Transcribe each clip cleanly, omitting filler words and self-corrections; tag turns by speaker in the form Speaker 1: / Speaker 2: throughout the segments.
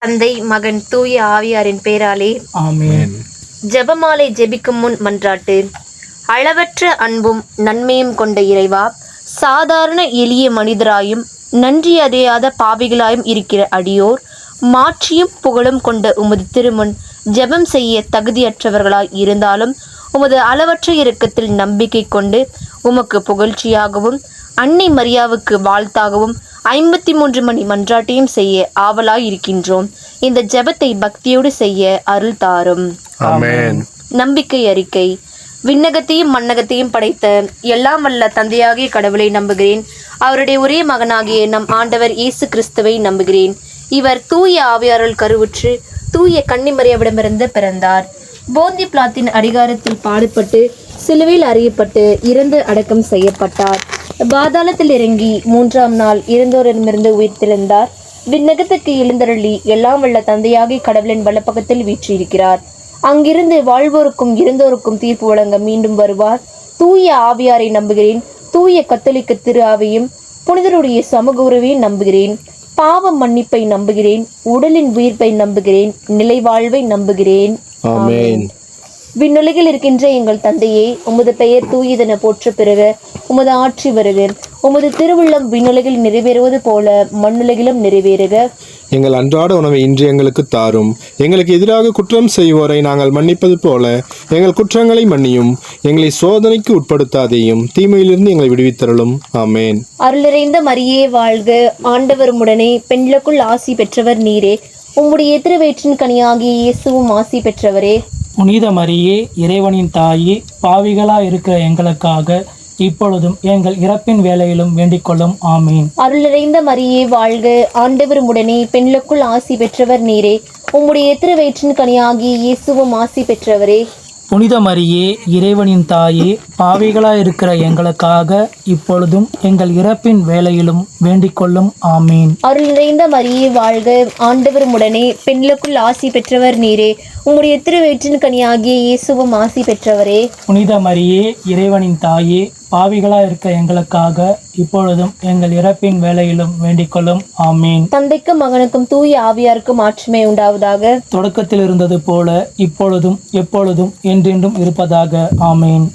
Speaker 1: தந்தை, மகன், தூய ஆவியாரின் பேராலே
Speaker 2: ஆமென்.
Speaker 1: ஜெபமாலை ஜெபிக்கும் முன் மன்றாட்டு. அளவற்ற அன்பும் நன்மையும் கொண்ட இறைவா, சாதாரண எளிய மனிதராயும் நன்றி அறியாத பாவிகளாயும் இருக்கிற அடியோர் மாட்சியும் புகழும் கொண்ட உமது திருமுன் ஜெபம் செய்ய தகுதியற்றவர்களாய் இருந்தாலும் உமது அளவற்ற இரக்கத்தில் நம்பிக்கை கொண்டு உமக்கு புகழ்ச்சியாகவும் அன்னை மரியாவுக்கு வாழ்த்தாகவும் 53 மணி மன்றாட்டையும் செய்ய ஆவலாய் இருக்கின்றோம். இந்த ஜெபத்தை பக்தியோடு செய்ய அருள் தாரும்.
Speaker 2: ஆமென்.
Speaker 1: நம்பிக்கை அறிக்கை. விண்ணகத்தையும் மண்ணகத்தையும் படைத்த எல்லாம் வல்ல தந்தையாகிய கடவுளை நம்புகிறேன். அவருடைய ஒரே மகனாகிய நம் ஆண்டவர் இயேசு கிறிஸ்துவை நம்புகிறேன். இவர் தூய ஆவியாரால் கருவுற்று தூய கன்னிமரியாவிடமிருந்து பிறந்தார். போந்தி பிலாத்தின் அதிகாரத்தில் பாடுபட்டு சிலுவையில் அறையப்பட்டு இறந்து அடக்கம் செய்யப்பட்டார். பாதாளத்தில் இறங்கி 3ஆம் நாள் இறந்தோரிடமிருந்து உயிர்த்தெழுந்தார். விண்ணகத்துக்கு எழுந்தருளி எல்லாம் வல்ல தந்தையாகிய கடவுளின் வலப்பக்கத்தில் வீற்றிருக்கிறார். அங்கிருந்து வாழ்வோருக்கும் இறந்தோருக்கும் தீர்ப்பு வழங்க மீண்டும் வருவார். தூய ஆவியாரை நம்புகிறேன். தூய கத்தோலிக்க திரு ஆவியும் புனிதருடைய சமூக உறவையும் நம்புகிறேன். பாவ மன்னிப்பை நம்புகிறேன். உடலின் உயிர்ப்பை நம்புகிறேன். நிலை வாழ்வை நம்புகிறேன்.
Speaker 2: ஆமென்.
Speaker 1: விண்ணுலகில் இருக்கின்ற எங்கள் தந்தையே, உமது பெயர் தூயதென போற்ற பெறுக. உமது ஆட்சி வருக. உமது திருவுள்ளம் விண்ணுலகில் நிறைவேறுவது போல மண்ணுலகிலும் நிறைவேறுக.
Speaker 2: எங்கள் அன்றாட உணவை இன்று எங்களுக்கு தாரும். எங்களுக்கு எதிராக குற்றம் செய்வோரை நாங்கள் மன்னிப்பது போல எங்கள் குற்றங்களை மன்னியும். எங்களை சோதனைக்கு உட்படுத்தாதேயும், தீமையிலிருந்து எங்களை விடுவித்தருளும். ஆமென்.
Speaker 1: அருள் நிறைந்த மரியே வாழ்க. ஆண்டவர் உடனே பெண்களுக்குள் ஆசி பெற்றவர் நீரே. உம்முடைய திருவயிற்றின் கனியாகிய இயேசுவும் ஆசி பெற்றவரே.
Speaker 3: புனித மரியே, இறைவனின் தாயே, பாவிகளா இருக்கிற எங்களுக்காக இப்பொழுதும் எங்கள் இறப்பின் வேளையிலும் வேண்டிக்கொள்ளும். ஆமீன்.
Speaker 1: அருள் நிறைந்த மரியே வாழ்க. ஆண்டவர் உடனே பெண்களுக்குள் ஆசி பெற்றவர் நீரே. உம்முடைய திருவயிற்றின் கனியாகிய இயேசுவும் ஆசி பெற்றவரே.
Speaker 3: புனித மரியே, இறைவனின் தாயே, பாவிகளா இருக்கிற எங்களுக்காக இப்பொழுதும் எங்கள் இறப்பின் வேளையிலும் வேண்டிக்கொள்ளும். ஆமீன்.
Speaker 1: அருள் நிறைந்த மரியே வாழ்க. ஆண்டவர் உடனே பெண்களுக்குள் ஆசி பெற்றவர் நீரே. உம்முடைய திருவயிற்றின் கனியாகிய இயேசுவும் ஆசி பெற்றவரே.
Speaker 3: புனித மரியே, இறைவனின் தாயே, பாவிகளா இருக்க எங்களுக்காக இப்பொழுதும் எங்கள் இறப்பின் வேளையிலும் வேண்டிக்கொள்ளும். ஆமீன்.
Speaker 1: தந்தைக்கும் மகனுக்கும் தூய ஆவியாருக்கும் ஆட்சிமை உண்டாவதாக.
Speaker 3: தொடக்கத்தில் இருந்தது போல இப்பொழுதும் எப்பொழுதும் என்றென்றும் இருப்பதாக. ஆமீன்.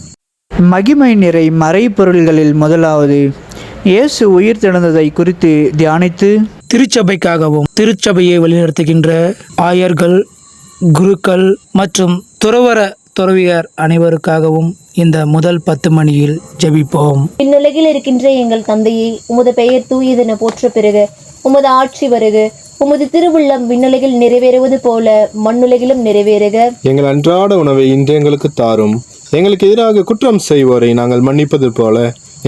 Speaker 4: மகிமை நிறை மறைப்பொருள்களில் முதலாவது இயேசு உயிர் தெழுந்ததை குறித்து தியானித்து
Speaker 3: திருச்சபைக்காகவும் திருச்சபையை வழிநடத்துகின்ற ஆயர்கள், குருக்கள் மற்றும் துறவியர் அனைவருக்காகவும் இந்த முதல் 10 மணியில் ஜெபிப்போம்.
Speaker 1: இந்னுலகில் இருக்கின்ற எங்கள் தந்தையே, உமது பெயர் தூயதென போற்ற பெறுக. உமது ஆட்சி வருக. உமது திருவுள்ளம் விண்ணுலகில் நிறைவேறுவது போல மண்ணுலகிலும் நிறைவேறுக.
Speaker 2: எங்கள் அன்றாட உணவை இன்று எங்களுக்கு தாரும். எங்களுக்கு எதிராக குற்றம் செய்வோரை நாங்கள் மன்னிப்பது போல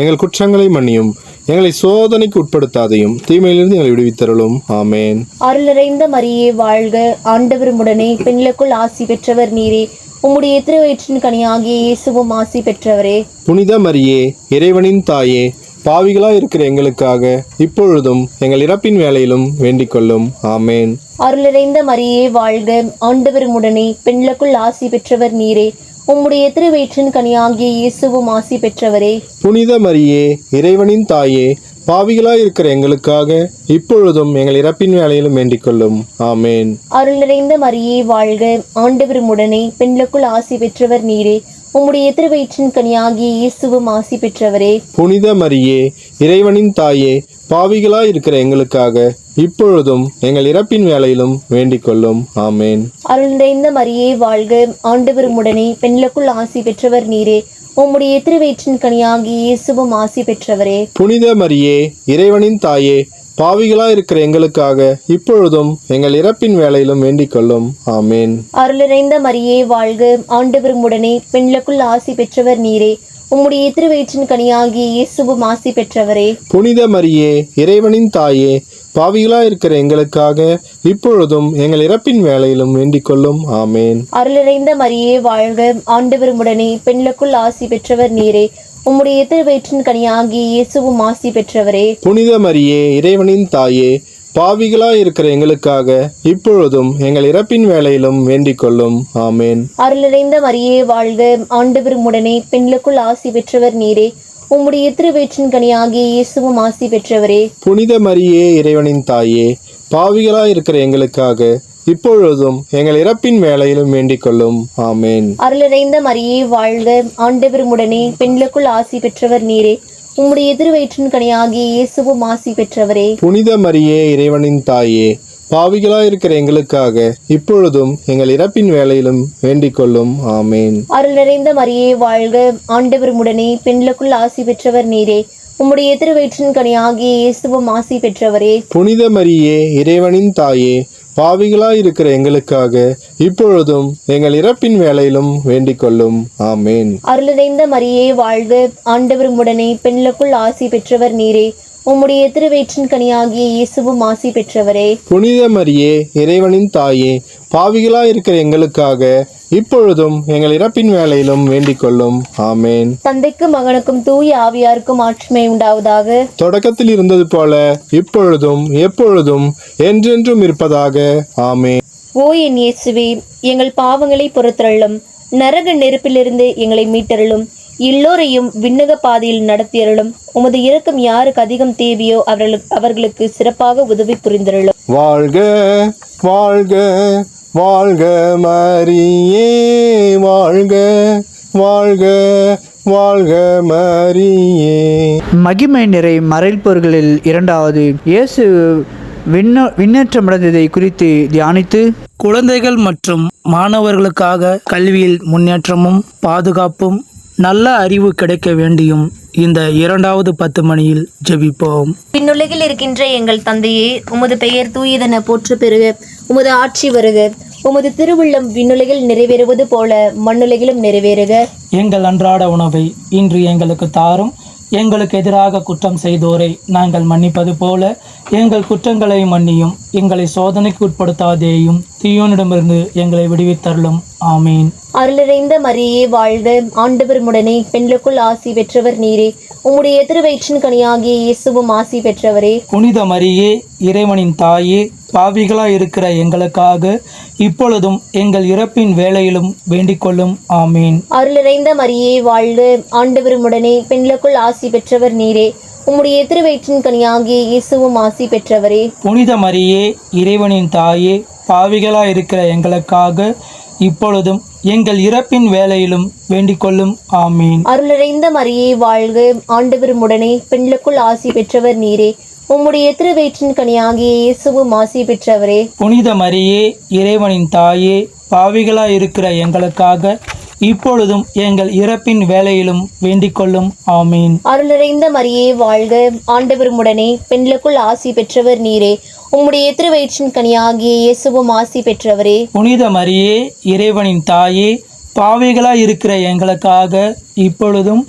Speaker 2: எங்கள் குற்றங்களை மன்னியும். எங்களை சோதனைக்கு உட்படுத்தாதையும், தீமையிலிருந்து எங்களை விடுவித்தருளும். ஆமேன்.
Speaker 1: அருள் நிறைந்த மரியே வாழ்க. ஆண்டவர் உடனே பெண்களுக்குள் ஆசி பெற்றவர் நீரே. உம்முடைய திருவயிற்றின் கனியாகிய இயேசுவும் ஆசி பெற்றவரே.
Speaker 2: புனித மரியே, இறைவனின் தாயே, பாவிகளா இருக்கிற எங்களுக்காக இப்பொழுதும் எங்கள் இறப்பின் வேளையிலும் வேண்டிக்கொள்ளும். ஆமேன்.
Speaker 1: அருள் நிறைந்த மரியே வாழ்க. ஆண்டவர் உடனே பெண்களுக்குள் ஆசி பெற்றவர் நீரே. உம்முடைய திருவயிற்றின் கனியாகிய இயேசுவும் ஆசி பெற்றவரே.
Speaker 2: புனித மரியே, இறைவனின் தாயே, பாவிகளா இருக்கிற எங்களுக்காக இப்பொழுதும் எங்கள் இறப்பின் வேளையிலும் வேண்டிக்கொள்ளும். ஆமேன்.
Speaker 1: அருள் நிறைந்த மரியே வாழ்க. ஆண்டவர் உடனே பெண்களுக்குள் ஆசி பெற்றவர் நீரே. உம்முடைய திருவயிற்றின் கனியாகிய இயேசுவும் ஆசி பெற்றவரே.
Speaker 2: புனித மரியே, இறைவனின் தாயே, பாவிகளா இருக்கிற எங்களுக்காக இப்பொழுதும் எங்கள் இறப்பின் வேளையிலும் வேண்டிக்கொள்ளும். ஆமேன்.
Speaker 1: அருள் நிறைந்த மரியே வாழ்க. ஆண்டவர் உடனே பெண்களுக்குள் ஆசி பெற்றவர் நீரே. உம்முடைய திருவயிற்றின் கனியாகிய இயேசுவும் ஆசி பெற்றவரே.
Speaker 2: புனித மரியே, இறைவனின் தாயே, பாவிகளா இருக்கிற எங்களுக்காக இப்பொழுதும் எங்கள் இறப்பின் வேளையிலும் வேண்டிக்கொள்ளும். ஆமேன்.
Speaker 1: அருள் நிறைந்த மரியே வாழ்க. ஆண்டவர் உடனே பெண்களுக்குள் ஆசி பெற்றவர் நீரே. உம்முடைய திருவயிற்றின் கனியாகிய இயேசுவும் ஆசி பெற்றவரே.
Speaker 2: புனித மரியே, இறைவனின் தாயே, பாவிகளா இருக்கிற எங்களுக்காக இப்பொழுதும் எங்கள் இறப்பின் வேளையிலும் வேண்டிக்கொள்ளும். ஆமேன்.
Speaker 1: அருள் நிறைந்த மரியே வாழ்க. ஆண்டவர் உடனே பெண்களுக்குள் ஆசி பெற்றவர் நீரே. உம்முடைய திருவயிற்றின் கனியாகிய இயேசுவும் ஆசி பெற்றவரே.
Speaker 2: புனித மரியே, இறைவனின் தாயே, பாவிகளா இருக்கிற எங்களுக்காக இப்பொழுதும் எங்கள் இறப்பின் வேளையிலும் வேண்டிக்கொள்ளும். ஆமேன்.
Speaker 1: அருள் நிறைந்த மரியே வாழ்க. ஆண்டவர் உடனே பெண்களுக்குள் ஆசி பெற்றவர் நீரே. உம்முடைய திருவயிற்றின் கனியாகிய இயேசுவும் ஆசி பெற்றவரே.
Speaker 2: புனித மரியே, இறைவனின் தாயே, பாவிகளாய் இருக்கிற எங்களுக்காக இப்பொழுதும் எங்கள் இறப்பின் வேளையிலும் வேண்டிக் கொள்ளும். ஆமேன்.
Speaker 1: அருளிறைந்த மரியே வாழ்க, ஆண்டவர் உடனே பெண்களுக்குள் ஆசி பெற்றவர் நீரே. உம்முடைய எதிர்வயிற்றின் கனியாகிய இயேசுவும் ஆசி பெற்றவரே.
Speaker 2: புனித மரியே, இறைவனின் தாயே, பாவிகளாய் இருக்கிற எங்களுக்காக இப்பொழுதும் எங்கள் இறப்பின் வேளையிலும் வேண்டிக் கொள்ளும். ஆமேன்.
Speaker 1: அருள் நிறைந்த மரியே வாழ்க, ஆண்டவர் உடனே பெண்களுக்குள் ஆசி பெற்றவர் நீரே. உம்முடைய எதிர்வயிற்றின் கனியாகிய இயேசுவும் ஆசி பெற்றவரே.
Speaker 2: புனித மரியே, இறைவனின் தாயே, பாவிகளாய் இருக்கிற எங்களுக்காக இப்பொழுதும் எங்கள் இறப்பின் வேளையிலும் வேண்டிக் கொள்ளும். ஆமேன்.
Speaker 1: அருளிறைந்த மரியே வாழ்க, ஆண்டவர் உடனே பெண்களுக்குள் ஆசி பெற்றவர் நீரே. உம்முடைய திருவயிற்றின் கனியாகிய இயேசுவும் ஆசி பெற்றவரே.
Speaker 2: புனித மரியே, இறைவனின் தாயே, பாவிகளாய் இருக்கிற எங்களுக்காக இப்பொழுதும் எங்கள் இறப்பின் வேளையிலும் வேண்டிக் கொள்ளும். ஆமேன்.
Speaker 1: தந்தைக்கும் மகனுக்கும் தூய ஆவியாருக்கும் ஆட்சிமை உண்டாவதாக.
Speaker 2: தொடக்கத்தில் இருந்தது போல இப்பொழுதும் எப்பொழுதும் என்றென்றும் இருப்பதாக. ஆமேன்.
Speaker 1: ஓ என் இயேசுவே, எங்கள் பாவங்களை பொறுத்தருளும், நரக நெருப்பிலிருந்து எங்களை மீட்டருளும், எல்லோரையும் விண்ணக பாதையில் நடத்தியருளும். உமது இரக்கம் யாருக்கு அதிகம் தேவையோ அவர்களுக்கு சிறப்பாக உதவி புரிந்தருளும்.
Speaker 2: வாழ்க வாழ்க வாழ்க மரியே, வாழ்க வாழ்க வாழ்க மரியே.
Speaker 4: மகிமை நிறை மறைப்பொருள்களில் இரண்டாவது, இயேசு விண்ணேற்றமடைந்ததை குறித்து தியானித்து
Speaker 3: குழந்தைகள் மற்றும் மாணவர்களுக்காக கல்வியில் முன்னேற்றமும் பாதுகாப்பும் நல்ல அறிவு கிடைக்க வேண்டியும் இந்த 2வது 10 மணியில் ஜெபிப்போம்.
Speaker 1: விண்ணுலகில் இருக்கின்ற எங்கள் தந்தையே, உமது பெயர் தூயதென போற்று பெறுக. உமது ஆட்சி வருக. உமது திருவுள்ளம் விண்ணுலகில் நிறைவேறுவது போல மண்ணுலகிலும் நிறைவேறுக.
Speaker 3: எங்கள் அன்றாட உணவை இன்று எங்களுக்கு தாரும். எங்களுக்கு எதிராக குற்றம் செய்தோரை நாங்கள் மன்னிப்பது போல எங்கள் குற்றங்களை மன்னியும். எங்களை சோதனைக்கு உட்படுத்தாதேயும், தீயோனிடமிருந்து எங்களை விடுவித்தருளும். ஆமீன்.
Speaker 1: அருளிறைந்த மரியே வாழ்க, ஆண்டவர் உடனே பெண்களுக்குள் ஆசி பெற்றவர் நீரே. உம்முடைய திருவயிற்றின் கனியாகிய இயேசுவும் ஆசி பெற்றவரே.
Speaker 3: புனித மரியே, இறைவனின் தாயே, பாவிகளாய் இருக்கிற எங்களுக்காக இப்பொழுதும் எங்கள் இறப்பின் வேளையிலும் வேண்டிக் கொள்ளும். ஆமீன்.
Speaker 1: அருளிறைந்த மரியே வாழ்க, ஆண்டவர் உடனே பெண்களுக்குள் ஆசி பெற்றவர் நீரே. உம்முடைய திருவயிற்றின் கனியாகிய இயேசுவும் ஆசி பெற்றவரே.
Speaker 3: புனித மரியே, இறைவனின் தாயே, பாவிகளாய் இருக்கிற எங்களுக்காக இப்பொழுதும் எங்கள் இறப்பின் வேளையிலும் வேண்டிக் கொள்ளும். ஆமீன்.
Speaker 1: அருளிறைந்த மரியே வாழ்க, ஆண்டவர் உடனே பெண்களுக்குள் ஆசி பெற்றவர் நீரே. உம்முடைய திருவயிற்றின் கனியாகிய இயேசுவும் ஆசி பெற்றவரே.
Speaker 3: புனித மரியே, இறைவனின் தாயே, பாவிகளாய் இருக்கிற எங்களுக்காக இப்பொழுதும் எங்கள் இறப்பின் வேளையிலும் வேண்டிக் கொள்ளும். ஆமீன்.
Speaker 1: அருளிறைந்த மரியே வாழ்க, ஆண்டவர் உடனே பெண்களுக்குள் ஆசி பெற்றவர் நீரே. உம்முடைய திருவயிற்றின் கனியாகிய இயேசுவும் ஆசி பெற்றவரே.
Speaker 3: புனித மரியே, இறைவனின் தாயே, பாவிகளாய் இருக்கிற எங்களுக்காக இப்பொழுதும்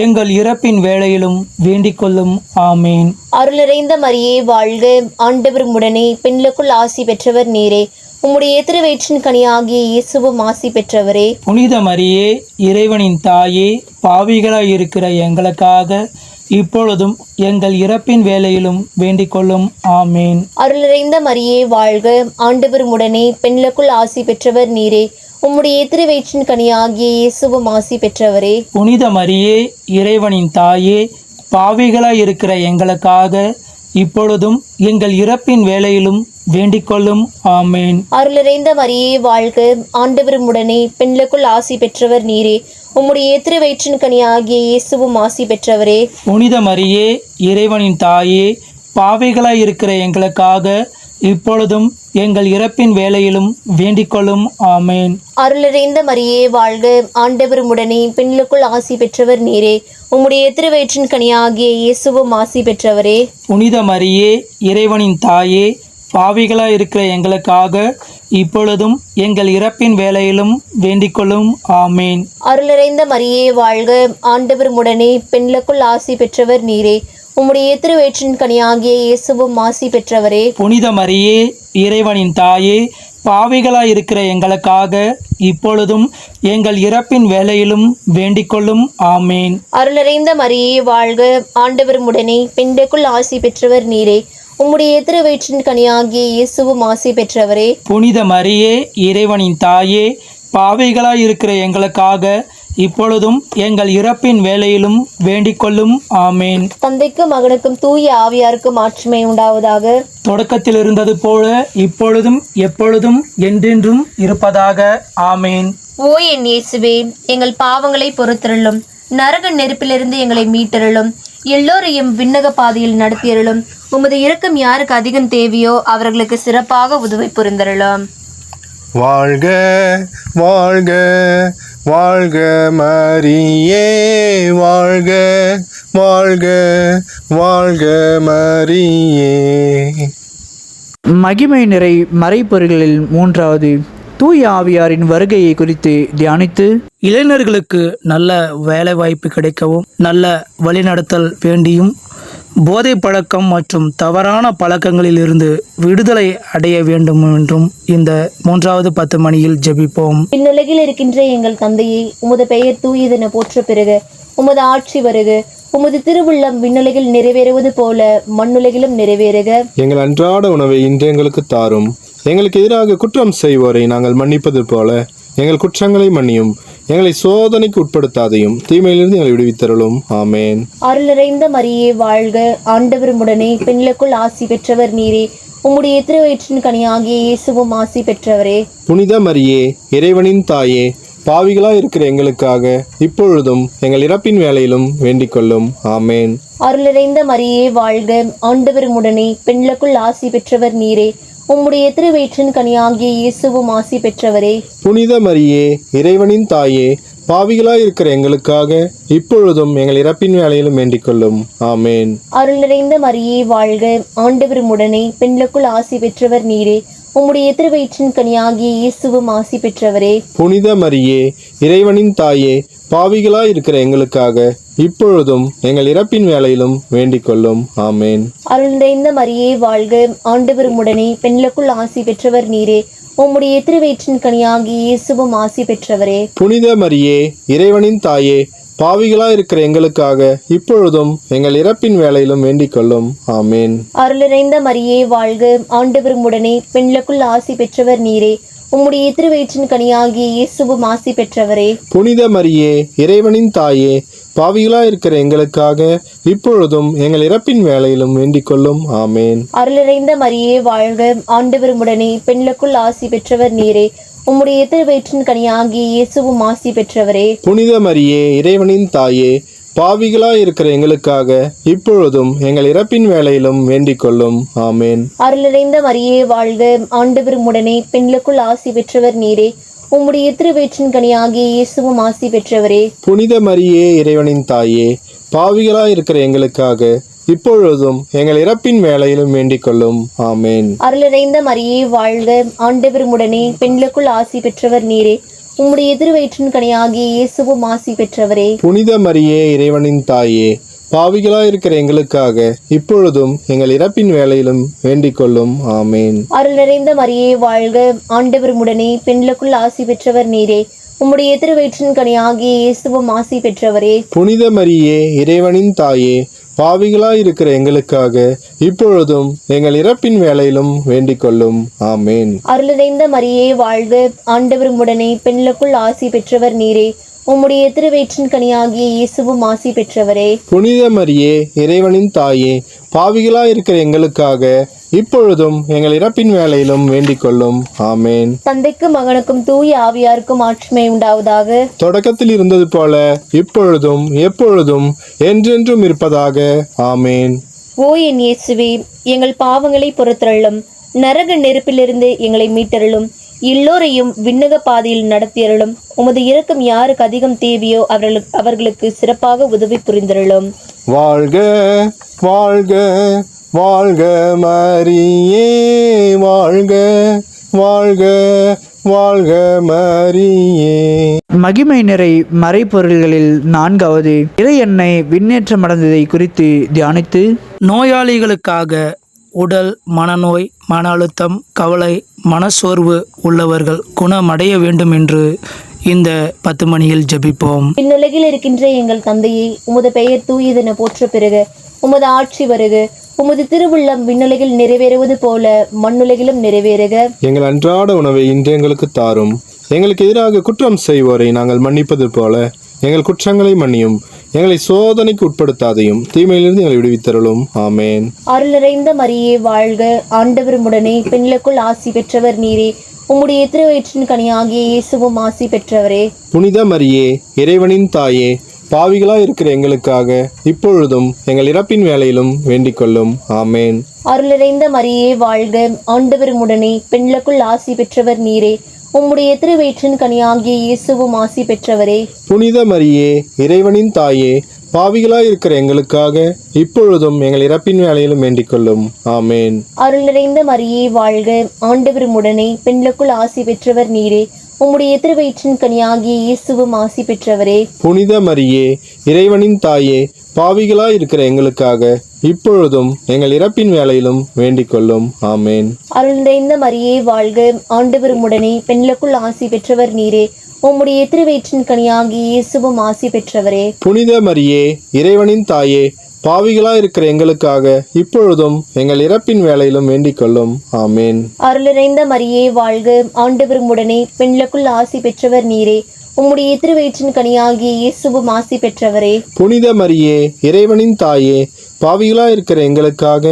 Speaker 3: எங்கள் இறப்பின் வேளையிலும் வேண்டிக் கொள்ளும். ஆமீன்.
Speaker 1: அருளிறைந்த மரியே வாழ்க, ஆண்டவர் உடனே பெண்களுக்குள் ஆசி பெற்றவர் நீரே. உம்முடைய திருவயிற்றின் கனியாகிய இயேசுவும் ஆசி பெற்றவரே.
Speaker 3: புனித மரியே, இறைவனின் தாயே, பாவிகளாய் இருக்கிற எங்களுக்காக இப்பொழுதும் எங்கள் இறப்பின் வேளையிலும் வேண்டிக் கொள்ளும். ஆமீன்.
Speaker 1: அருளிறைந்த மரியே வாழ்க, ஆண்டவர் உடனே பெண்களுக்குள் ஆசி பெற்றவர் நீரே. உம்முடைய திருவயிற்றின் கனியாகிய இயேசுவும் ஆசி பெற்றவரே.
Speaker 3: புனித மரியே, இறைவனின் தாயே, பாவிகளாய் இருக்கிற எங்களுக்காக இப்பொழுதும் எங்கள் இறப்பின் வேளையிலும் வேண்டிக் கொள்ளும். ஆமேன்.
Speaker 1: அருளிறைந்த மரியே வாழ்க, ஆண்டவர் உடனே பெண்களுக்குள் ஆசி பெற்றவர் நீரே. உம்முடைய திருவயிற்றின் கனியாகிய இயேசுவும் ஆசி பெற்றவரே.
Speaker 3: புனித மரியே, இறைவனின் தாயே, பாவிகளாய் இருக்கிற எங்களுக்காக இப்பொழுதும் எங்கள் இறப்பின் வேளையிலும் வேண்டிக் கொள்ளும். ஆமேன்.
Speaker 1: அருளிறைந்த மரியே வாழ்க, ஆண்டவர் உடனே பெண்களுக்குள் ஆசி பெற்றவர் நீரே. உம்முடைய திருவயிற்றின் கனியாகிய இயேசுவும் ஆசி பெற்றவரே.
Speaker 3: புனித மரியே, இறைவனின் தாயே, பாவிகளாய் இருக்கிற எங்களுக்காக இப்பொழுதும் எங்கள் இறப்பின் வேளையிலும் வேண்டிக் கொள்ளும். ஆமேன்.
Speaker 1: அருளிறைந்த மரியே வாழ்க, ஆண்டவர் உடனே பெண்களுக்குள் ஆசி பெற்றவர் நீரே. உம்முடைய திருவயிற்றின் கனியாகிய இயேசுவும் ஆசி பெற்றவரே.
Speaker 3: புனித மரியே, இறைவனின் தாயே, பாவிகளாய் இருக்கிற எங்களுக்காக இப்பொழுதும் எங்கள் இறப்பின் வேளையிலும் வேண்டிக் கொள்ளும். ஆமேன்.
Speaker 1: அருளிறைந்த மரியே வாழ்க, ஆண்டவர் உடனே பெண்களுக்குள் ஆசி பெற்றவர் நீரே. உம்முடைய திருவயிற்றின் கனியாகிய இயேசுவும் ஆசி பெற்றவரே.
Speaker 3: புனித மரியே, இறைவனின் தாயே, பாவிகளாய் இருக்கிற எங்களுக்காக இப்பொழுதும் எங்கள் இறப்பின் வேளையிலும் வேண்டிக் கொள்ளும். ஆமேன்.
Speaker 1: தந்தைக்கும் மகனுக்கும் தூய ஆவியாருக்கும் ஆட்சிமை உண்டாவதாக.
Speaker 3: தொடக்கத்தில் இருந்தது போல இப்பொழுதும் எப்பொழுதும் என்றென்றும் இருப்பதாக. ஆமேன்.
Speaker 1: ஓ என் இயேசுவே, எங்கள் பாவங்களை பொறுத்தருளும், நரக நெருப்பிலிருந்து எங்களை மீட்டருளும், எல்லோரையும் விண்ணக பாதையில் நடத்தியருளும். உமது இரக்கம் யாருக்கு அதிகம் தேவையோ அவர்களுக்கு சிறப்பாக உதவி புரிந்தருளும்.
Speaker 2: வாழ்க வாழ்க வாழ்க மரியே, வாழ்க வாழ்க வாழ்க மரியே.
Speaker 4: மகிமை நிறை மறைப்பொருள்களில் மூன்றாவது தூய ஆவியாரின் வருகையை குறித்து தியானித்து
Speaker 3: இளைஞர்களுக்கு நல்ல வேலை வாய்ப்பு கிடைக்கவும், நல்ல வழிநடத்தல் வேண்டியும், போதை பழக்கம் மற்றும் தவறான பழக்கங்களில் இருந்து விடுதலை அடைய வேண்டும் என்றும் இந்த 3வது 10 மணியில் ஜெபிப்போம்.
Speaker 1: இந்னுலகில் இருக்கின்ற எங்கள் தந்தையை, உமது பெயர் தூயதென போற்ற பெறுக. உமது ஆட்சி வருக. உமது திருவுள்ளம் விண்ணுலகில் நிறைவேறுவது போல மண்ணுலகிலும் நிறைவேறுக.
Speaker 2: எங்கள் அன்றாட உணவை இன்று எங்களுக்கு தாரும். எங்களுக்கு எதிராக குற்றம் செய்வோரை நாங்கள் மன்னிப்பது போல எங்கள் குற்றங்களை மன்னியும். எங்களை சோதனைக்கு உட்படுத்தாதையும் தீமையிலிருந்து எங்களை விடுவித்தருளும். ஆமேன்.
Speaker 1: அருள் நிறைந்த மரியே வாழ்க. ஆண்டவர் உடனே பெண்களுக்குள் ஆசி பெற்றவர் நீரே. உம்முடைய திருவயிற்றின் கனியாகிய இயேசுவும் ஆசி பெற்றவரே.
Speaker 2: புனித மரியே, இறைவனின் தாயே, பாவிகளாய் இருக்கிற எங்களுக்காக இப்பொழுதும் எங்கள் இறப்பின் வேளையிலும் வேண்டிக் கொள்ளும். ஆமேன்.
Speaker 1: அருள் நிறைந்த மரியே வாழ்க. ஆண்டவர் உடனே பெண்களுக்குள் ஆசி பெற்றவர் நீரே. உம்முடைய திருவயிற்றின் கனியாகிய இயேசுவும் ஆசி பெற்றவரே.
Speaker 2: புனித மரியே, இறைவனின் தாயே, பாவிகளாய் இருக்கிற எங்களுக்காக இப்பொழுதும் எங்கள் இறப்பின் வேளையிலும் வேண்டிக் கொள்ளும். ஆமேன்.
Speaker 1: அருள் நிறைந்த மரியே வாழ்க. ஆண்டவர் உடனே பெண்களுக்குள் ஆசி பெற்றவர் நீரே. உம்முடைய திருவயிற்றின் கனியாகிய இயேசுவும் ஆசி பெற்றவரே.
Speaker 2: புனித மரியே, இறைவனின் தாயே, பாவிகளாய் இருக்கிற எங்களுக்காக இப்பொழுதும் எங்கள் இறப்பின் வேளையிலும் வேண்டிக் கொள்ளும். ஆமேன்.
Speaker 1: அருள் நிறைந்த மரியே வாழ்க. ஆண்டவர் உடனே பெண்களுக்குள் ஆசி பெற்றவர் நீரே. உம்முடைய திருவயிற்றின் கனியாகிய இயேசுவும் ஆசி பெற்றவரே.
Speaker 2: புனித மரியே, இறைவனின் தாயே, பாவிகளாய் இருக்கிற எங்களுக்காக இப்பொழுதும் எங்கள் இறப்பின் வேளையிலும் வேண்டிக் கொள்ளும். ஆமேன்.
Speaker 1: அருள் நிறைந்த மரியே வாழ்க. ஆண்டவர் உடனே பெண்களுக்குள் ஆசி பெற்றவர் நீரே. உம்முடைய திருவயிற்றின் கனியாகிய இயேசுவும் ஆசி பெற்றவரே.
Speaker 2: புனித மரியே, இறைவனின் தாயே, பாவிகளாய் இருக்கிற எங்களுக்காக இப்பொழுதும் எங்கள் இறப்பின் வேளையிலும் வேண்டிக் கொள்ளும். ஆமேன்.
Speaker 1: அருள் நிறைந்த மரியே வாழ்க. ஆண்டவர் உடனே பெண்களுக்குள் ஆசி பெற்றவர் நீரே. உம்முடைய திருவயிற்றின் கனியாகிய இயேசுவும் ஆசி பெற்றவரே.
Speaker 2: புனித மரியே, இறைவனின் தாயே, பாவிகளாய் இருக்கிற எங்களுக்காக இப்பொழுதும் எங்கள் இறப்பின் வேளையிலும் வேண்டிக் கொள்ளும். ஆமேன்.
Speaker 1: அருள் நிறைந்த மரியே வாழ்க. ஆண்டவர் உடனே பெண்களுக்குள் ஆசி பெற்றவர் நீரே. உம்முடைய திருவயிற்றின் கனியாகிய இயேசுவும் ஆசி பெற்றவரே.
Speaker 2: புனித மரியே, இறைவனின் தாயே, பாவிகளாய் இருக்கிற எங்களுக்காக இப்பொழுதும் எங்கள் இறப்பின் வேளையிலும் வேண்டிக் கொள்ளும். ஆமேன்.
Speaker 1: அருள் நிறைந்த மரியே வாழ்க. ஆண்டவர் உடனே பெண்களுக்குள் ஆசி பெற்றவர் நீரே. உம்முடைய திருவயிற்றின் கனியாகிய இயேசுவும் ஆசி பெற்றவரே.
Speaker 2: புனித மரியே, இறைவனின் தாயே, பாவிகளாய் இருக்கிற எங்களுக்காக இப்பொழுதும் எங்கள் இறப்பின் வேளையிலும் வேண்டிக் கொள்ளும். ஆமேன்.
Speaker 1: அருள் நிறைந்த மரியே வாழ்க. ஆண்டவர் உடனே பெண்களுக்குள் ஆசி பெற்றவர் நீரே. உம்முடைய திருவயிற்றின் கனியாகிய இயேசுவும் ஆசி பெற்றவரே.
Speaker 2: புனித மரியே, இறைவனின் தாயே, பாவிகளாய் இருக்கிற எங்களுக்காக இப்பொழுதும் எங்கள் இறப்பின் வேளையிலும் வேண்டிக் கொள்ளும். ஆமேன்.
Speaker 1: அருள் நிறைந்த மரியே வாழ்க. ஆண்டவர் உடனே பெண்களுக்குள் ஆசி பெற்றவர் நீரே. உம்முடைய திருவயிற்றின் கனியாகிய இயேசுவும் ஆசி பெற்றவரே.
Speaker 2: புனித மரியே, இறைவனின் தாயே, பாவிகளாய் இருக்கிற எங்களுக்காக இப்பொழுதும் எங்கள் இறப்பின் வேளையிலும் வேண்டிக் கொள்ளும். ஆமேன்.
Speaker 1: தந்தைக்கும் மகனுக்கும் தூய ஆவியாருக்கும் ஆட்சிமை உண்டாவதாக.
Speaker 2: தொடக்கத்தில் இருந்தது போல இப்பொழுதும் எப்பொழுதும் என்றென்றும் இருப்பதாக. ஆமேன்.
Speaker 1: ஓ என் இயேசுவே, எங்கள் பாவங்களை பொறுத்தருளும், நரக நெருப்பிலிருந்து எங்களை மீட்டருளும், எல்லோரையும் விண்ணக பாதையில் நடத்தியருளும். உமது இரக்கம் யாருக்கு அதிகம் தேவையோ அவர்களுக்கு சிறப்பாக உதவி புரிந்தருளும்.
Speaker 2: வாழ்க வாழ்க வாழ்க மரியே, வாழ்க வாழ்க வாழ்க மரியே.
Speaker 4: மகிமை நிறை மறைப்பொருள்களில் நான்காவது இறை எண்ணெய் விண்ணேற்றமடைந்ததை குறித்து தியானித்து
Speaker 3: நோயாளிகளுக்காக உடல் மனநோய், மன அழுத்தம், கவலை, மனசோர்வு உள்ளவர்கள் குணமடைய வேண்டும் என்று இந்த 10 மணியில் ஜெபிப்போம்.
Speaker 1: இந்னுலகில் இருக்கின்ற எங்கள் தந்தையை, உமது பெயர் தூயதென போற்ற பெறுக. உமது ஆட்சி வருக. உமது திருவுள்ளம் விண்ணுலகில் நிறைவேறுவது போல மண்ணுலகிலும் நிறைவேறுக.
Speaker 2: எங்கள் அன்றாட உணவை இன்று எங்களுக்கு தாரும். எங்களுக்கு எதிராக குற்றம் செய்வோரை நாங்கள் மன்னிப்பது போல எங்கள் குற்றங்களை மன்னியும், எங்களை சோதனைக்கு உட்படுத்தாதையும் தீமையிலிருந்து எங்களை விடுவித்தருளும். ஆமேன்.
Speaker 1: அருள் நிறைந்த மரியே வாழ்க, ஆண்டவர் உடனே பெண்களுக்குள் ஆசி பெற்றவர் நீரே. உம்முடைய திருவயிற்றின் கனியாகிய இயேசுவும் ஆசி பெற்றவரே.
Speaker 2: புனித மரியே, இறைவனின் தாயே, பாவிகளாய் இருக்கிற எங்களுக்காக இப்பொழுதும் எங்கள் இறப்பின் வேளையிலும் வேண்டிக் கொள்ளும். ஆமேன்.
Speaker 1: அருள் நிறைந்த மரியே வாழ்க, ஆண்டவர் உடனே பெண்களுக்குள் ஆசி பெற்றவர் நீரே. உம்முடைய திருவயிற்றின் கனியாகிய இயேசுவும் ஆசி பெற்றவரே.
Speaker 2: புனித மரியே, இறைவனின் தாயே, பாவிகளாய் இருக்கிற எங்களுக்காக இப்பொழுதும் எங்கள் இறப்பின் வேளையிலும் வேண்டிக் கொள்ளும். ஆமேன்.
Speaker 1: அருள் நிறைந்த மரியே வாழ்க, ஆண்டவர் உடனே பெண்களுக்குள் ஆசி பெற்றவர் நீரே. உம்முடைய திருவயிற்றின் கனியாகிய இயேசுவும் ஆசி பெற்றவரே.
Speaker 2: புனித மரியே, இறைவனின் தாயே, பாவிகளாய் இருக்கிற எங்களுக்காக இப்பொழுதும் எங்கள் இறப்பின் வேளையிலும் வேண்டிக் கொள்ளும். ஆமேன்.
Speaker 1: அருள் நிறைந்த மரியே வாழ்க, ஆண்டவர் உடனே பெண்களுக்குள் ஆசி பெற்றவர் நீரே. உம்முடைய திருவயிற்றின் கனியாகிய இயேசுவும் ஆசி பெற்றவரே.
Speaker 2: புனித மரியே, இறைவனின் தாயே, பாவிகளாய் இருக்கிற எங்களுக்காக இப்பொழுதும் எங்கள் இறப்பின் வேளையிலும் வேண்டிக் கொள்ளும். ஆமேன்.
Speaker 1: அருள் நிறைந்த மரியே வாழ்க, ஆண்டவர் உடனே பெண்களுக்குள் ஆசி பெற்றவர் நீரே. உம்முடைய திருவயிற்றின் கனியாகிய இயேசுவும் ஆசி பெற்றவரே.
Speaker 2: புனித மரியே, இறைவனின் தாயே, பாவிகளாய் இருக்கிற எங்களுக்காக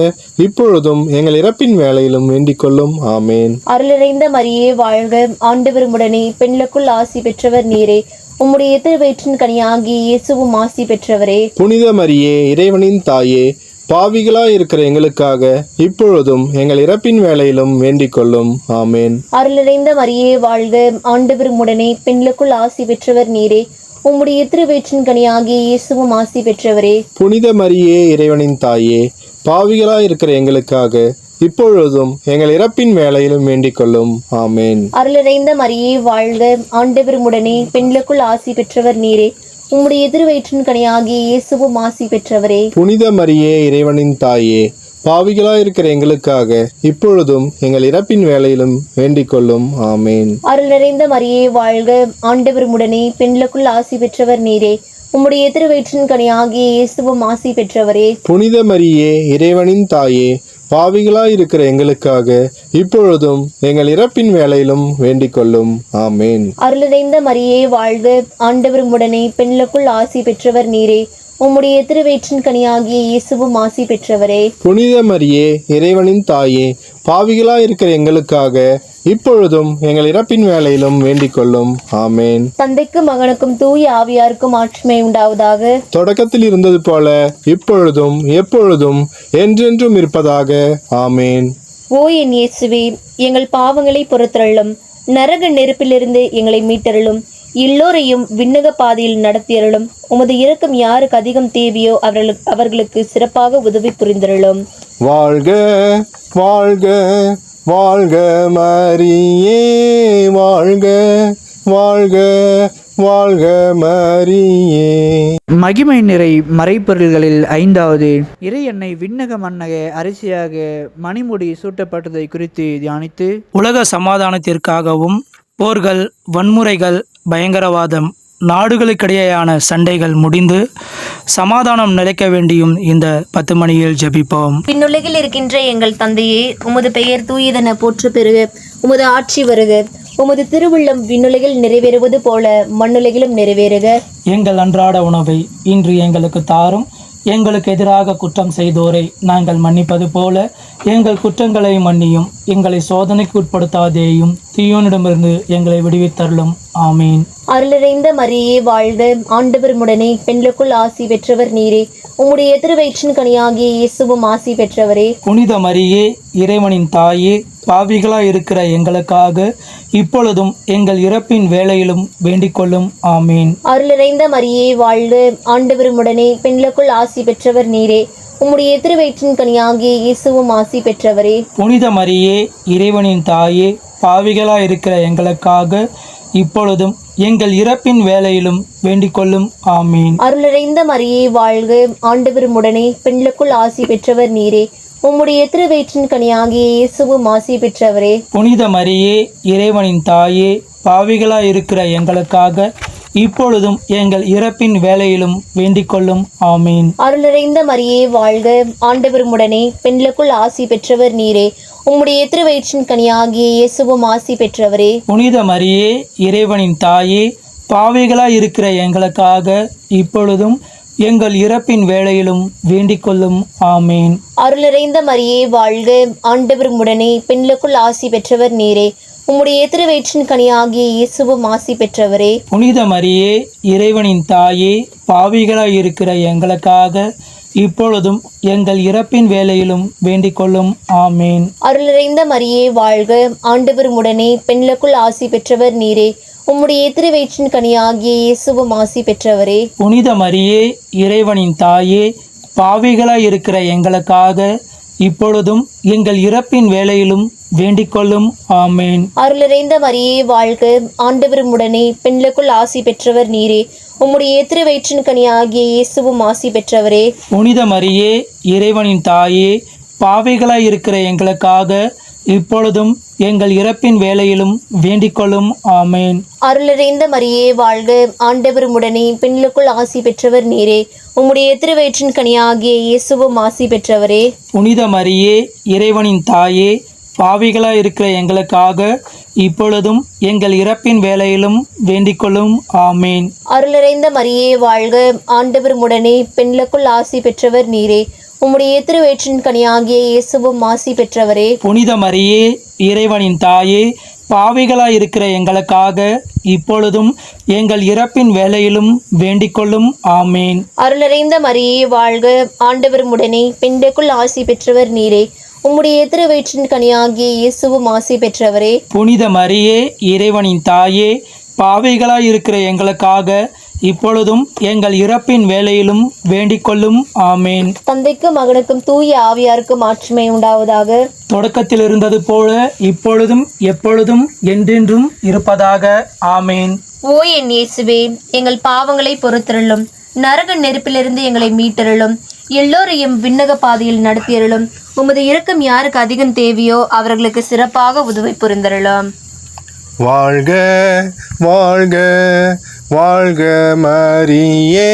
Speaker 2: இப்பொழுதும் எங்கள் இறப்பின் வேளையிலும் வேண்டிக் கொள்ளும். ஆமேன்.
Speaker 1: அருள் நிறைந்த மரியே வாழ்க, ஆண்டவர் உடனே பெண்களுக்குள் ஆசி பெற்றவர் நீரே. உம்முடைய திருவயிற்றின் கனியாகிய இயேசுவும் ஆசி பெற்றவரே.
Speaker 2: புனித மரியே, இறைவனின் தாயே, பாவிகளாய் இருக்கிற எங்களுக்காக இப்பொழுதும் எங்கள் இறப்பின் வேளையிலும் வேண்டிக் கொள்ளும். ஆமேன்.
Speaker 1: அருள் நிறைந்த மரியே வாழ்க, ஆண்டவர் உடனே பெண்களுக்குள் ஆசி பெற்றவர் நீரே. உம்முடைய திருவயிற்றின் கனியாகிய இயேசுவும் ஆசி பெற்றவரே.
Speaker 2: புனித மரியே, இறைவனின் தாயே, பாவிகளாய் இருக்கிற எங்களுக்காக இப்பொழுதும் எங்கள் இறப்பின் வேளையிலும் வேண்டிக் கொள்ளும். ஆமேன்.
Speaker 1: அருள் நிறைந்த மரியே வாழ்க, ஆண்டவர் உடனே பெண்களுக்குள் ஆசி பெற்றவர் நீரே. உம்முடைய திருவயிற்றின் கனியாகிய இயேசுவும் ஆசி பெற்றவரே.
Speaker 2: புனித மரியே, இறைவனின் தாயே, பாவிகளாய் இருக்கிற எங்களுக்காக இப்பொழுதும் எங்கள் இறப்பின் வேளையிலும் வேண்டிக் கொள்ளும். ஆமேன்.
Speaker 1: அருள் நிறைந்த மரியே வாழ்க, ஆண்டவர் உடனே பெண்களுக்குள் ஆசி பெற்றவர் நீரே. உம்முடைய திருவயிற்றின் கனியாகிய இயேசுவும் ஆசி பெற்றவரே.
Speaker 2: புனித மரியே, இறைவனின் தாயே, பாவிகளாய் இருக்கிற எங்களுக்காக இப்பொழுதும் எங்கள் இறப்பின் வேளையிலும் வேண்டிக் கொள்ளும். ஆமேன்.
Speaker 1: அருள் நிறைந்த மரியே வாழ்க, ஆண்டவர் உடனே பெண்களுக்குள் ஆசி பெற்றவர் நீரே. உம்முடைய திருவயிற்றின் கனியாகிய இயேசுவும் ஆசி பெற்றவரே.
Speaker 2: புனித மரியே, இறைவனின் தாயே, பாவிகளாய் இருக்கிற எங்களுக்காக இப்பொழுதும் எங்கள் இறப்பின் வேளையிலும் வேண்டிக் கொள்ளும். ஆமேன்.
Speaker 1: தந்தைக்கும் மகனுக்கும் தூய ஆவியாருக்கும் ஆட்சிமை உண்டாவதாக.
Speaker 2: தொடக்கத்தில் இருந்தது போல இப்பொழுதும் எப்பொழுதும் என்றென்றும் இருப்பதாக. ஆமேன்.
Speaker 1: ஓ என் இயேசுவே, எங்கள் பாவங்களை பொறுத்தருளும், நரக நெருப்பிலிருந்து எங்களை மீட்டருளும், எல்லோரையும் விண்ணக பாதையில் நடத்தியருளும். உமது இரக்கம் யாருக்கு அதிகம் தேவையோ அவர்களுக்கு சிறப்பாக உதவி புரிந்தருளும்.
Speaker 2: வாழ்க வாழ்க வாழ்க மரியே, வாழ்க வாழ்க வாழ்க மரியே.
Speaker 4: மகிமை நிறை மறைப்பொருள்களில் 5வது, இறை எண்ணெய் விண்ணக மன்னக அரிசியாக மணிமுடி சூட்டப்பட்டதை குறித்து தியானித்து
Speaker 3: உலக சமாதானத்திற்காகவும் போர்கள், வன்முறைகள், பயங்கரவாதம், நாடுகளுக்கிடையேயான சண்டைகள் முடிந்து சமாதானம் நிலைக்க வேண்டியும் இந்த 10 மணியில் ஜெபிப்போம்.
Speaker 1: விண்ணுலகில் இருக்கின்ற எங்கள் தந்தையே, உமது பெயர் தூயதென போற்ற பெறுக. உமது ஆட்சி வருக. உமது திருவுள்ளம் விண்ணுலகில் நிறைவேறுவது போல மண்ணுலகிலும் நிறைவேறுக.
Speaker 3: எங்கள் அன்றாட உணவை இன்று எங்களுக்கு தாரும். எங்களுக்கு எதிராக குற்றம் செய்தோரை நாங்கள் மன்னிப்பது போல எங்கள் குற்றங்களை மன்னியும். எங்களை சோதனைக்கு உட்படுத்தாதேயும் தீயோனிடமிருந்து எங்களை விடுவித்தருளும். ஆமீன்.
Speaker 1: அருளிறைந்த மரியே வாழ்க, ஆண்டவர் உடனே பெண்களுக்குள் ஆசி பெற்றவர் நீரே. உம்முடைய திருவயிற்றின் கனியாகிய இயேசுவும் ஆசி பெற்றவரே.
Speaker 3: புனித மரியே, இறைவனின் தாயே, பாவிகளாய் இருக்கிற எங்களுக்காக இப்பொழுதும் எங்கள் இறப்பின் வேளையிலும் வேண்டிக் கொள்ளும். ஆமீன்.
Speaker 1: அருளிறைந்த மரியே வாழ்க, ஆண்டவர் உடனே பெண்களுக்குள் ஆசி பெற்றவர் நீரே. உம்முடைய திருவயிற்றின் கனியாகிய இயேசுவும் ஆசி பெற்றவரே.
Speaker 3: புனித மரியே, இறைவனின் தாயே, பாவிகளாய் இருக்கிற எங்களுக்காக இப்பொழுதும் எங்கள் இறப்பின் வேளையிலும் வேண்டிக் கொள்ளும். ஆமீன்.
Speaker 1: அருளிறைந்த மரியே வாழ்க, ஆண்டவர் உடனே பெண்களுக்குள் ஆசி பெற்றவர் நீரே. உம்முடைய திருவயிற்றின் கனியாகிய இயேசுவும் ஆசி பெற்றவரே.
Speaker 3: புனித மரியே, இறைவனின் தாயே, பாவிகளாய் இருக்கிற எங்களுக்காக இப்பொழுதும் எங்கள் இறப்பின் வேளையிலும் வேண்டிக் கொள்ளும். ஆமீன்.
Speaker 1: அருளிறைந்த மரியே வாழ்க, ஆண்டவர் உடனே பெண்களுக்குள் ஆசி பெற்றவர் நீரே. உம்முடைய திருவயிற்றின் கனியாகிய இயேசுவும் ஆசி பெற்றவரே.
Speaker 3: புனித மரியே, இறைவனின் தாயே, பாவிகளாய் இருக்கிற எங்களுக்காக இப்பொழுதும் எங்கள் இறப்பின் வேளையிலும் வேண்டிக் கொள்ளும். ஆமேன்.
Speaker 1: அருளிறைந்த மரியே வாழ்க, ஆண்டவர் உடனே பெண்களுக்குள் ஆசி பெற்றவர் நீரே. உம்முடைய திருவயிற்றின் கனியாகிய இயேசுவும் ஆசி பெற்றவரே.
Speaker 3: புனித மரியே, இறைவனின் தாயே, பாவிகளாய் இருக்கிற எங்களுக்காக இப்பொழுதும் எங்கள் இறப்பின் வேளையிலும் வேண்டிக் கொள்ளும். ஆமேன்.
Speaker 1: அருளிறைந்த மரியே வாழ்க, ஆண்டவர் உடனே பெண்களுக்குள் ஆசி பெற்றவர் நீரே. உம்முடைய திருவயிற்றின் கனியாகிய இயேசுவும் ஆசி பெற்றவரே.
Speaker 3: புனித மரியே, இறைவனின் தாயே, பாவிகளாய் இருக்கிற எங்களுக்காக இப்பொழுதும் எங்கள் இறப்பின் வேளையிலும் வேண்டிக் கொள்ளும். ஆமேன்.
Speaker 1: அருளிறைந்த மரியே வாழ்க, ஆண்டவர் உடனே பெண்களுக்குள் ஆசி பெற்றவர் நீரே. உம்முடைய திருவயிற்றின் கனியாகிய இயேசுவும் ஆசி பெற்றவரே.
Speaker 3: புனித மரியே, இறைவனின் தாயே, பாவிகளாய் இருக்கிற எங்களுக்காக இப்பொழுதும் எங்கள் இறப்பின் வேளையிலும் வேண்டிக் கொள்ளும். ஆமேன்.
Speaker 1: அருளிறைந்த மரியே வாழ்க, ஆண்டவர் உடனே பெண்களுக்குள் ஆசி பெற்றவர் நீரே. உம்முடைய திருவயிற்றின் கனியாகிய இயேசுவும் ஆசி பெற்றவரே.
Speaker 3: புனித மரியே, இறைவனின் தாயே, பாவிகளாய் இருக்கிற எங்களுக்காக இப்பொழுதும் எங்கள் இறப்பின் வேளையிலும் வேண்டிக் கொள்ளும். ஆமேன்.
Speaker 1: அருளிறைந்த மரியே வாழ்க, ஆண்டவர் உடனே பெண்களுக்குள் ஆசி பெற்றவர் நீரே. உம்முடைய திருவயிற்றின் கனியாகிய இயேசுவும் ஆசி பெற்றவரே.
Speaker 3: புனித மரியே, இறைவனின் தாயே, பாவிகளாய் இருக்கிற எங்களுக்காக இப்பொழுதும் எங்கள் இறப்பின் வேளையிலும் வேண்டிக் கொள்ளும். ஆமேன்.
Speaker 1: அருளிறைந்த மரியே வாழ்க, ஆண்டவர் உடனே பெண்களுக்குள் ஆசி பெற்றவர் நீரே. உம்முடைய திருவயிற்றின் கனியாகிய இயேசுவும் ஆசி பெற்றவரே.
Speaker 3: புனித மரியே, இறைவனின் தாயே, பாவிகளாய் இருக்கிற எங்களுக்காக இப்பொழுதும் எங்கள் இறப்பின் வேளையிலும் வேண்டிக் கொள்ளும். ஆமேன்.
Speaker 1: தந்தைக்கும் மகனுக்கும் தூய ஆவியாருக்கும் மாட்சிமை உண்டாவதாக.
Speaker 3: தொடக்கத்தில் இருந்தது போல இப்பொழுதும் எப்பொழுதும் என்றென்றும் இருப்பதாக. ஆமேன்.
Speaker 1: ஓ என் இயேசுவே, எங்கள் பாவங்களை பொறுத்தருளும், நரக நெருப்பிலிருந்து எங்களை மீட்டருளும், எல்லோரையும் விண்ணக பாதையில் நடத்தியருளும். உமது இரக்கம் யாருக்கு அதிகம் தேவையோ அவர்களுக்கு சிறப்பாக உதவி புரிந்தருளும்.
Speaker 2: வாழ்க வாழ்க வாழ்க மரியே,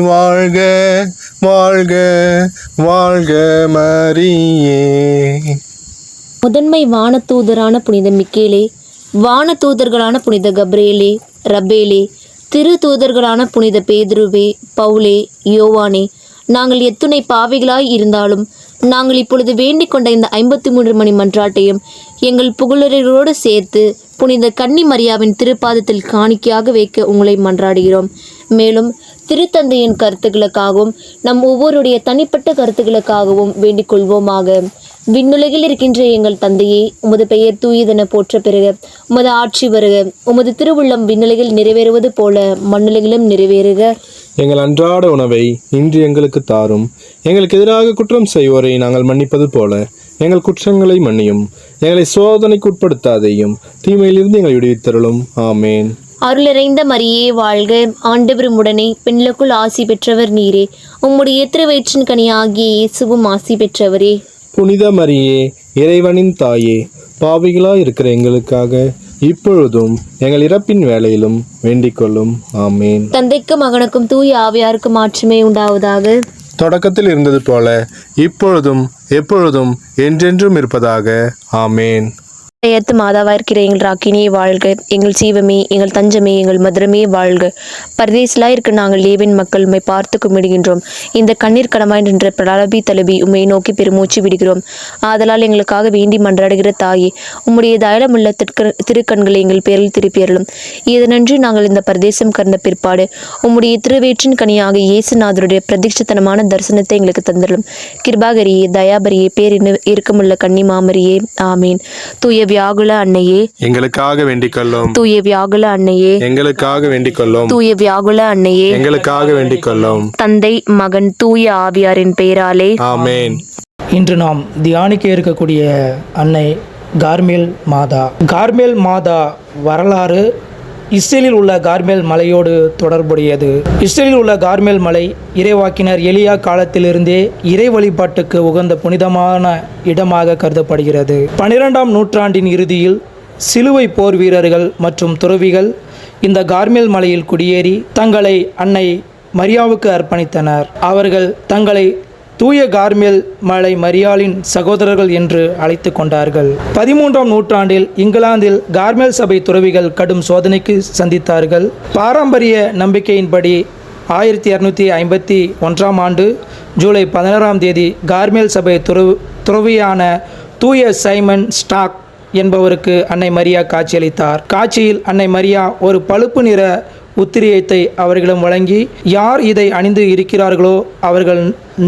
Speaker 2: வாழ்க வாழ்க வாழ்க மரியே.
Speaker 1: முதன்மை வானதூதரான புனித மிக்கேலே, வானதூதர்களான புனித கப்ரேலே, ரபேலே, திரு தூதர்களான புனித பேதுருவே, பவுலே, யோவானே, நாங்கள் எத்துணை பாவிகளாய் இருந்தாலும் நாங்கள் இப்பொழுது வேண்டிக் கொண்ட இந்த 53 மணி மன்றாட்டையும் எங்கள் புகழுரைகளோடு சேர்த்து புனித கன்னி மரியாவின் திருப்பாதத்தில் காணிக்கையாக வைக்க உங்களை மன்றாடுகிறோம். மேலும் திருத்தந்தையின் கருத்துக்களுக்காகவும் நம் ஒவ்வொருடைய தனிப்பட்ட கருத்துக்களுக்காகவும் வேண்டிக் கொள்வோமாக. விண்ணுலகில் இருக்கின்ற எங்கள் தந்தையே, உமது பெயர் தூயதென போற்ற பெறுக. உமது ஆட்சி வருக. உமது திருவுள்ளம் விண்ணுலகில் நிறைவேறுவது போல மண்ணுலகிலும் நிறைவேறுக.
Speaker 2: எங்கள் அன்றாட உணவை இன்று எங்களுக்கு தாரும். எங்களுக்கு எதிராக குற்றம் செய்வோரை நாங்கள் மன்னிப்பது போல எங்கள் குற்றங்களை மன்னியும். எங்களை சோதனைக்கு உட்படுத்தாதையும் தீமையிலிருந்து எங்களை விடுவித்தருளும். ஆமேன்.
Speaker 1: அருளிறைந்த மரியே வாழ்க, ஆண்டவர் உடனே பெண்களுக்குள் ஆசி பெற்றவர் நீரே. உம்முடைய திருவயிற்றின் கனியாகிய இயேசுவும் ஆசி பெற்றவரே.
Speaker 2: புனித மரியே, இறைவனின் தாயே, பாவிகளாய் இருக்கிற எங்களுக்காக இப்பொழுதும் எங்கள் இறப்பின் வேளையிலும் வேண்டிக் கொள்ளும். ஆமேன்.
Speaker 1: தந்தைக்கும் மகனுக்கும் தூய ஆவியாருக்கும் மாட்சிமை உண்டாவதாக.
Speaker 2: தொடக்கத்தில் இருந்தது போல இப்பொழுதும் எப்பொழுதும் என்றென்றும் இருப்பதாக. ஆமேன்.
Speaker 1: ஏத்து மாதாவா இருக்கிற எங்கள் ராக்கினியை வாழ்க. எங்கள் சீவமே, எங்கள் தஞ்சமே, எங்கள் மதுரமே வாழ்க. பரதேசிலாய் இருக்க நாங்கள் லேவின் மக்கள் உம்மை பார்த்து கும்பிடுகின்றோம். இந்த கண்ணீர் கடமாய் நின்ற பிரலபி தலபி உம்மை நோக்கி பெருமூச்சு விடுகிறோம். ஆதலால் எங்களுக்காக வேண்டி மன்றாடுகிற தாயே, உம்முடைய தயலமுள்ள திருக்கண்களை எங்கள் பேரில் திருப்பியறலும். இதனன்றி நாங்கள் இந்த பிரதேசம் கர்ந்த பிற்பாடு உம்முடைய திருவேற்றின் கனியாக இயேசுநாதருடைய பிரதிஷ்டத்தனமான தரிசனத்தை எங்களுக்கு தந்தரலும். கிருபாகரியே, தயாபரியே, இருக்கமுள்ள கன்னி மாமரியே. ஆமீன். தூய வியாகுல அன்னையே,
Speaker 2: எங்களுக்காக வேண்டிக் கொள்ளும்.
Speaker 1: தூய வியாகுல அன்னையே,
Speaker 2: எங்களுக்காக வேண்டிக் கொள்ளும்.
Speaker 1: தூய வியாகுல அன்னையே,
Speaker 2: எங்களுக்காக வேண்டிக் கொள்ளும்.
Speaker 1: தந்தை, மகன், தூய ஆவியாரின் பெயராலே.
Speaker 2: ஆமேன்.
Speaker 3: இன்று நாம் தியானிக்க இருக்கக்கூடிய அன்னை கார்மேல் மாதா. கார்மேல் மாதா வரலாறு இஸ்ரேலில் உள்ள கார்மேல் மலையோடு தொடர்புடையது. இஸ்ரேலில் உள்ள கார்மேல் மலை இறைவாக்கினர் எலியா காலத்திலிருந்தே இறை வழிபாட்டுக்கு உகந்த புனிதமான இடமாக கருதப்படுகிறது. 12ஆம் நூற்றாண்டின் இறுதியில் சிலுவை போர் வீரர்கள் மற்றும் துறவிகள் இந்த கார்மேல் மலையில் குடியேறி தங்களை அன்னை மரியாவுக்கு அர்ப்பணித்தனர். அவர்கள் தங்களை தூய கார்மேல் மலை மரியாளின் சகோதரர்கள் என்று அழைத்து கொண்டார்கள். 13ஆம் நூற்றாண்டில் இங்கிலாந்தில் கார்மேல் சபை துறவிகள் கடும் சோதனைக்கு சந்தித்தார்கள். பாரம்பரிய நம்பிக்கையின்படி 1251ஆம் ஆண்டு ஜூலை 16ஆம் தேதி கார்மேல் சபை துறவியான தூய சைமன் ஸ்டாக் என்பவருக்கு அன்னை மரியா காட்சியளித்தார். காட்சியில் அன்னை மரியா ஒரு பழுப்பு நிற உத்திரியத்தை அவர்களிடம் வழங்கி, யார் இதை அணிந்து இருக்கிறார்களோ அவர்கள்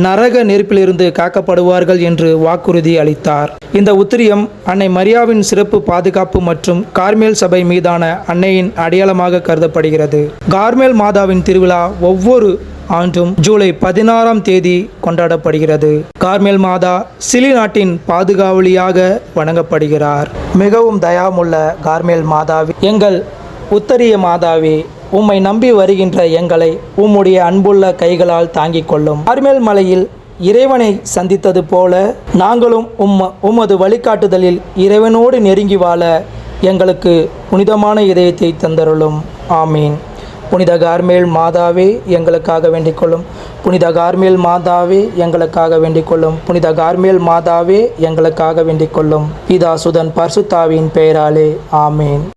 Speaker 3: நரக நெருப்பிலிருந்து காக்கப்படுவார்கள் என்று வாக்குறுதி அளித்தார். இந்த உத்திரியம் அன்னை மரியாவின் சிறப்பு பாதுகாப்பு மற்றும் கார்மேல் சபை மீதான அன்னையின் அடையாளமாக கருதப்படுகிறது. கார்மேல் மாதாவின் திருவிழா ஒவ்வொரு ஆண்டும் ஜூலை 16ஆம் தேதி கொண்டாடப்படுகிறது. கார்மேல் மாதா சிலி நாட்டின் பாதுகாவலியாக வணங்கப்படுகிறார். மிகவும் தயாமுள்ள கார்மேல் மாதாவே, எங்கள் உத்தரிய மாதாவே, உம்மை நம்பி வருகின்ற எங்களை உம்முடைய அன்புள்ள கைகளால் தாங்கிக் கொள்ளும். கார்மேல் மலையில் இறைவனை சந்தித்தது போல நாங்களும் உமது வழிகாட்டுதலில் இறைவனோடு நெருங்கி வாழ எங்களுக்கு புனிதமான இதயத்தை தந்தருளும். ஆமீன். புனித கார்மேல் மாதாவே எங்களுக்காக வேண்டிக் கொள்ளும். புனித கார்மேல் மாதாவே எங்களுக்காக வேண்டிக் கொள்ளும். புனித கார்மேல் மாதாவே எங்களுக்காக வேண்டிக் கொள்ளும். பிதா சுதன் பரிசுத்தாவின் பெயராலே ஆமீன்.